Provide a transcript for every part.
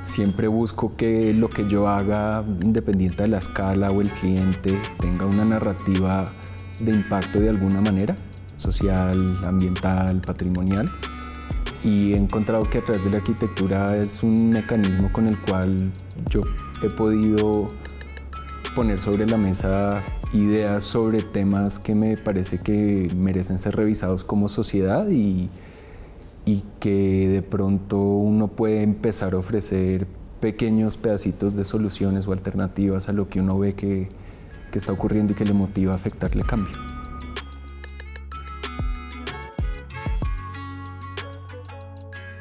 Siempre busco que lo que yo haga, independiente de la escala o el cliente, tenga una narrativa de impacto de alguna manera, social, ambiental, patrimonial. Y he encontrado que a través de la arquitectura es un mecanismo con el cual yo he podido poner sobre la mesa ideas sobre temas que me parece que merecen ser revisados como sociedad y que de pronto uno puede empezar a ofrecer pequeños pedacitos de soluciones o alternativas a lo que uno ve que está ocurriendo y que le motiva a afectarle cambio.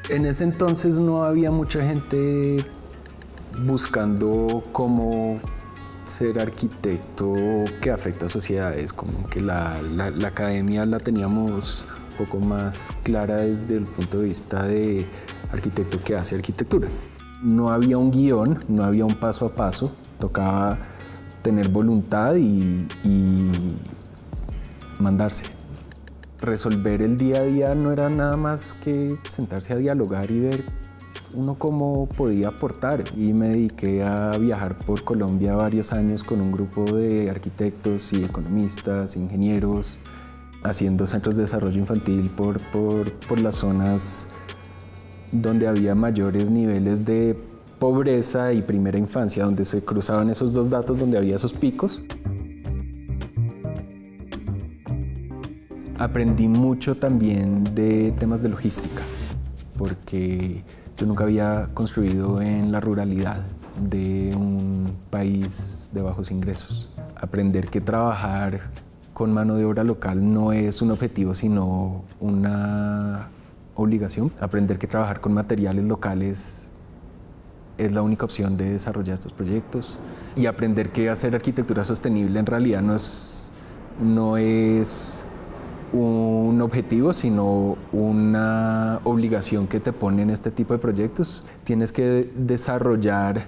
En ese entonces no había mucha gente buscando cómo ser arquitecto que afecta a sociedades, como que la academia la teníamos un poco más clara desde el punto de vista de arquitecto que hace arquitectura. No había un guión, no había un paso a paso, tocaba tener voluntad y mandarse. Resolver el día a día no era nada más que sentarse a dialogar y ver uno cómo podía aportar. Y me dediqué a viajar por Colombia varios años con un grupo de arquitectos y economistas, ingenieros, haciendo centros de desarrollo infantil por las zonas donde había mayores niveles de pobreza y primera infancia, donde se cruzaban esos dos datos, donde había esos picos. Aprendí mucho también de temas de logística, porque yo nunca había construido en la ruralidad de un país de bajos ingresos. Aprender que trabajar con mano de obra local no es un objetivo, sino una obligación. Aprender que trabajar con materiales locales es la única opción de desarrollar estos proyectos. Y aprender que hacer arquitectura sostenible en realidad no es un objetivo, sino una obligación que te pone en este tipo de proyectos. Tienes que desarrollar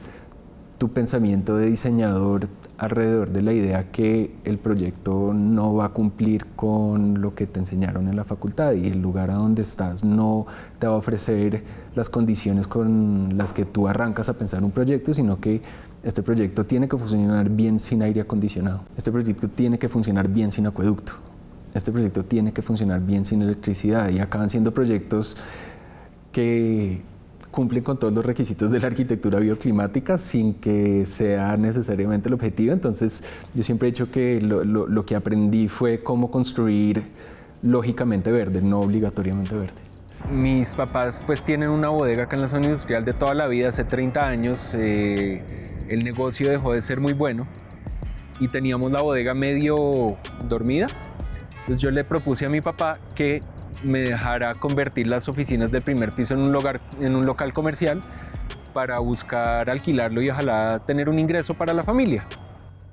tu pensamiento de diseñador alrededor de la idea que el proyecto no va a cumplir con lo que te enseñaron en la facultad y el lugar a donde estás no te va a ofrecer las condiciones con las que tú arrancas a pensar un proyecto, sino que este proyecto tiene que funcionar bien sin aire acondicionado. Este proyecto tiene que funcionar bien sin acueducto. Este proyecto tiene que funcionar bien sin electricidad, y acaban siendo proyectos que cumplen con todos los requisitos de la arquitectura bioclimática sin que sea necesariamente el objetivo. Entonces, yo siempre he dicho que lo que aprendí fue cómo construir lógicamente verde, no obligatoriamente verde. Mis papás pues tienen una bodega acá en la zona industrial de toda la vida, hace 30 años. El negocio dejó de ser muy bueno y teníamos la bodega medio dormida. Entonces yo le propuse a mi papá que me dejara convertir las oficinas del primer piso en un local comercial para buscar alquilarlo y ojalá tener un ingreso para la familia.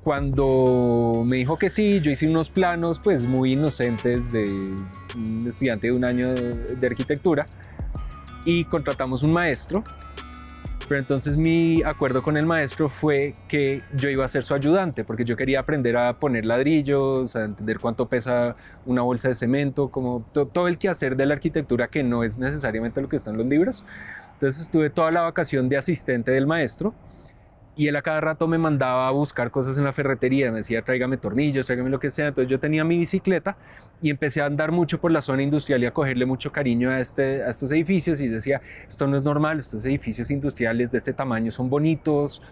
Cuando me dijo que sí, yo hice unos planos pues muy inocentes de un estudiante de un año de arquitectura y contratamos un maestro. Pero entonces mi acuerdo con el maestro fue que yo iba a ser su ayudante, porque yo quería aprender a poner ladrillos, a entender cuánto pesa una bolsa de cemento, como todo el quehacer de la arquitectura que no es necesariamente lo que está en los libros. Entonces estuve toda la vacación de asistente del maestro y él a cada rato me mandaba a buscar cosas en la ferretería, me decía tráigame tornillos, tráigame lo que sea. Entonces yo tenía mi bicicleta y empecé a andar mucho por la zona industrial y a cogerle mucho cariño a estos edificios, y decía, esto no es normal, estos edificios industriales de este tamaño son bonitos,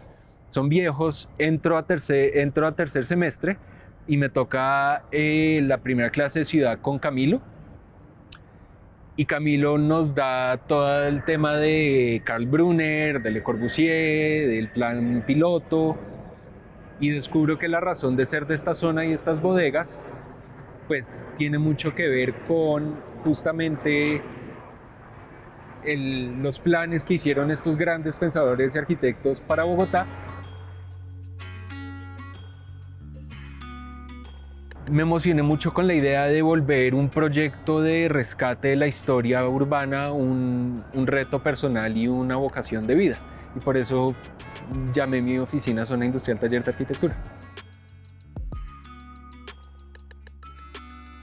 son viejos. Entro a tercer semestre y me toca la primera clase de ciudad con Camilo. Y Camilo nos da todo el tema de Karl Brunner, de Le Corbusier, del plan piloto, y descubro que la razón de ser de esta zona y estas bodegas pues tiene mucho que ver con justamente los planes que hicieron estos grandes pensadores y arquitectos para Bogotá. Me emocioné mucho con la idea de volver un proyecto de rescate de la historia urbana un reto personal y una vocación de vida. Y por eso llamé mi oficina Zona Industrial Taller de Arquitectura.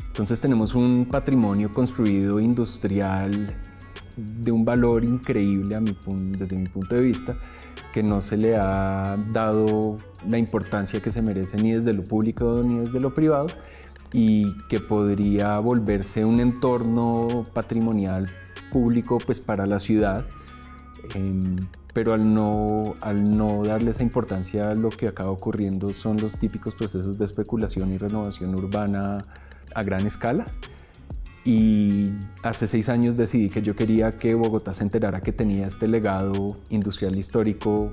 Entonces tenemos un patrimonio construido industrial de un valor increíble desde mi punto de vista, que no se le ha dado la importancia que se merece ni desde lo público ni desde lo privado, y que podría volverse un entorno patrimonial público pues, para la ciudad, pero al no darle esa importancia, lo que acaba ocurriendo son los típicos procesos de especulación y renovación urbana a gran escala. Y hace 6 años decidí que yo quería que Bogotá se enterara que tenía este legado industrial histórico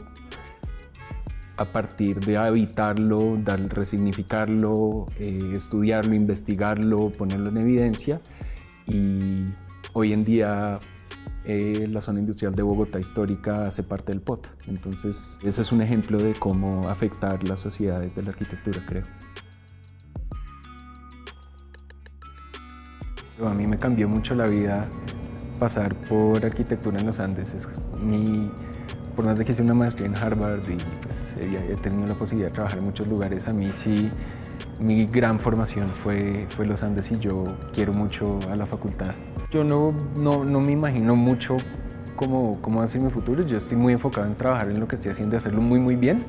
a partir de habitarlo, resignificarlo, estudiarlo, investigarlo, ponerlo en evidencia. Y hoy en día la zona industrial de Bogotá histórica hace parte del POT. Entonces ese es un ejemplo de cómo afectar las sociedades de la arquitectura, creo. A mí me cambió mucho la vida pasar por arquitectura en los Andes. Por más de que hice una maestría en Harvard y pues, he tenido la posibilidad de trabajar en muchos lugares, a mí sí mi gran formación fue los Andes y yo quiero mucho a la facultad. Yo no me imagino mucho cómo va a ser mi futuro. Yo estoy muy enfocado en trabajar en lo que estoy haciendo y hacerlo muy bien.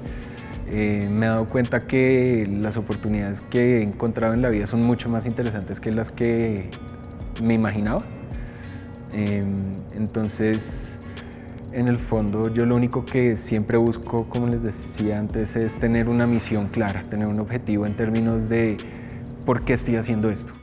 Me he dado cuenta que las oportunidades que he encontrado en la vida son mucho más interesantes que las que me imaginaba. Entonces, en el fondo, yo lo único que siempre busco, como les decía antes, es tener una misión clara, tener un objetivo en términos de por qué estoy haciendo esto.